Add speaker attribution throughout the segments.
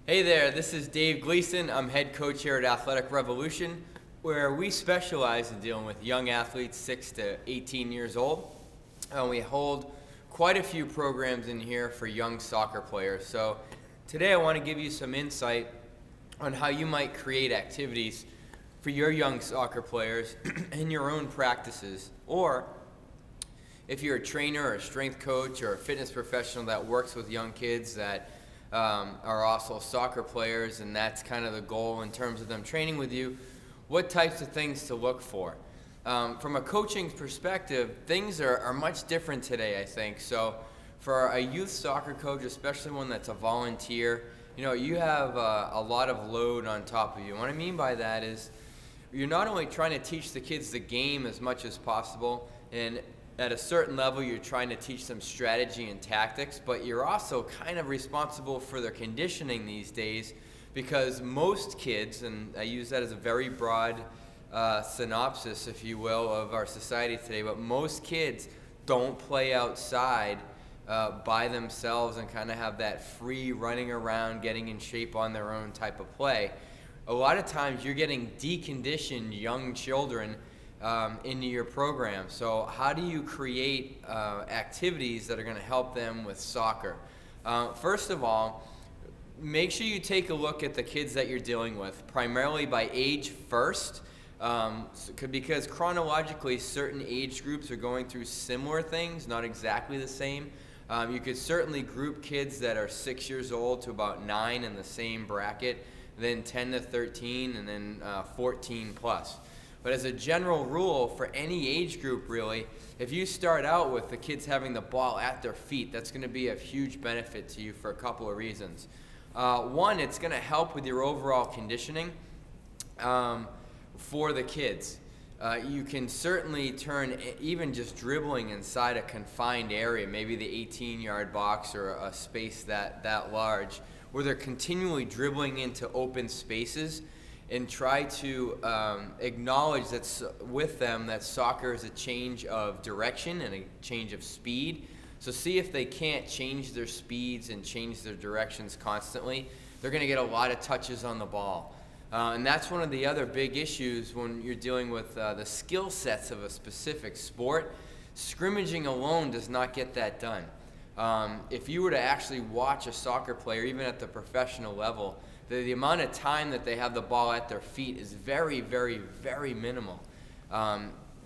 Speaker 1: Hey there, this is Dave Gleason. I'm head coach here at Athletic Revolution, where we specialize in dealing with young athletes 6 to 18 years old. We hold quite a few programs in here for young soccer players. So today I want to give you some insight on how you might create activities for your young soccer players in your own practices, or if you're a trainer or a strength coach or a fitness professional that works with young kids that are also soccer players, and that's kind of the goal in terms of them training with you, what types of things to look for. From a coaching perspective, things are much different today, I think. So for a youth soccer coach, especially one that's a volunteer, you have a lot of load on top of you. And what I mean by that is you're not only trying to teach the kids the game as much as possible, and at a certain level you're trying to teach them strategy and tactics, but you're also kind of responsible for their conditioning these days, because most kids, and I use that as a very broad synopsis, if you will, of our society today, but most kids don't play outside by themselves and kind of have that free running around, getting in shape on their own type of play. A lot of times you're getting deconditioned young children into your program. So how do you create activities that are going to help them with soccer? First of all, make sure you take a look at the kids that you're dealing with, primarily by age first, because chronologically certain age groups are going through similar things, not exactly the same. You could certainly group kids that are 6 years old to about 9 in the same bracket, then 10 to 13, and then 14 plus. But as a general rule, for any age group really, if you start out with the kids having the ball at their feet, that's going to be a huge benefit to you for a couple of reasons. One, it's going to help with your overall conditioning for the kids. You can certainly turn even just dribbling inside a confined area, maybe the 18-yard box or a space that large, where they're continually dribbling into open spaces, and try to acknowledge that with them that soccer is a change of direction and a change of speed. So see if they can't change their speeds and change their directions constantly. They're going to get a lot of touches on the ball. And that's one of the other big issues when you're dealing with the skill sets of a specific sport. Scrimmaging alone does not get that done. If you were to actually watch a soccer player, even at the professional level, the amount of time that they have the ball at their feet is very, very, very minimal.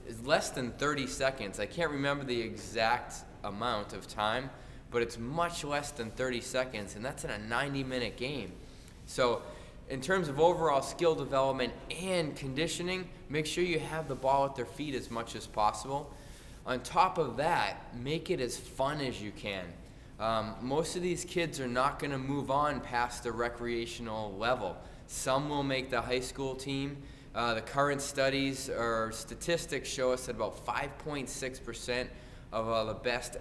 Speaker 1: It's less than 30 seconds. I can't remember the exact amount of time, but it's much less than 30 seconds, and that's in a 90-minute game. So in terms of overall skill development and conditioning, make sure you have the ball at their feet as much as possible. On top of that, make it as fun as you can. Most of these kids are not going to move on past the recreational level. Some will make the high school team. The current studies or statistics show us that about 5.6% of the best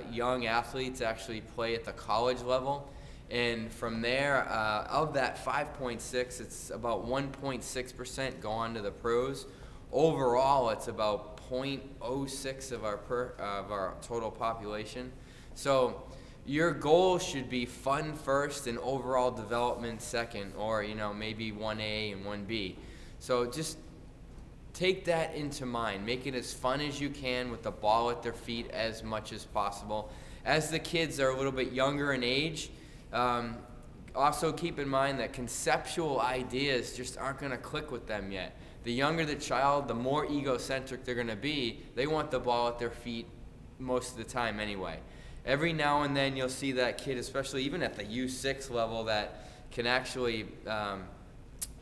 Speaker 1: young athletes actually play at the college level. And from there, of that 5.6, it's about 1.6% go on to the pros. Overall, it's about 0.06 of our total population. So your goal should be fun first and overall development second, or maybe 1A and 1B. So just take that into mind. Make it as fun as you can with the ball at their feet as much as possible. As the kids are a little bit younger in age, also keep in mind that conceptual ideas just aren't going to click with them yet. The younger the child, the more egocentric they're going to be. They want the ball at their feet most of the time anyway. Every now and then you'll see that kid, especially even at the U6 level, that can actually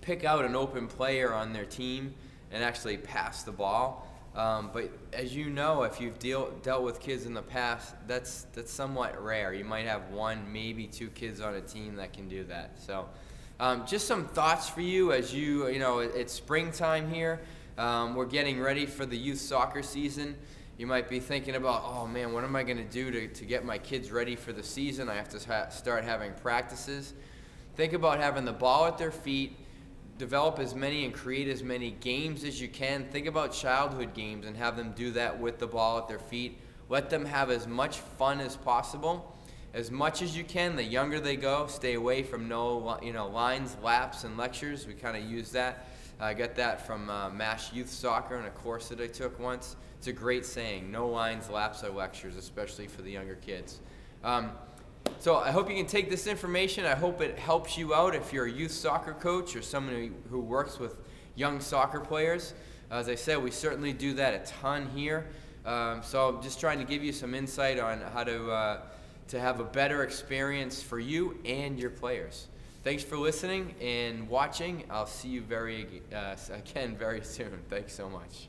Speaker 1: pick out an open player on their team and actually pass the ball. But as you know, if you've dealt with kids in the past, that's somewhat rare. You might have one, maybe two kids on a team that can do that. So just some thoughts for you as it's springtime here. We're getting ready for the youth soccer season. You might be thinking about, oh man, what am I going to do to get my kids ready for the season? I have to start having practices. Think about having the ball at their feet, develop as many and create as many games as you can. Think about childhood games and have them do that with the ball at their feet. Let them have as much fun as possible. as much as you can. The younger they go, stay away from lines, laps, and lectures. We kind of use that. I got that from MASH Youth Soccer in a course that I took once. It's a great saying, no lines, laps, or lectures, especially for the younger kids. So I hope you can take this information. I hope it helps you out if you're a youth soccer coach or someone who works with young soccer players. As I said, we certainly do that a ton here. So I'm just trying to give you some insight on how to have a better experience for you and your players. Thanks for listening and watching. I'll see you again very soon. Thanks so much.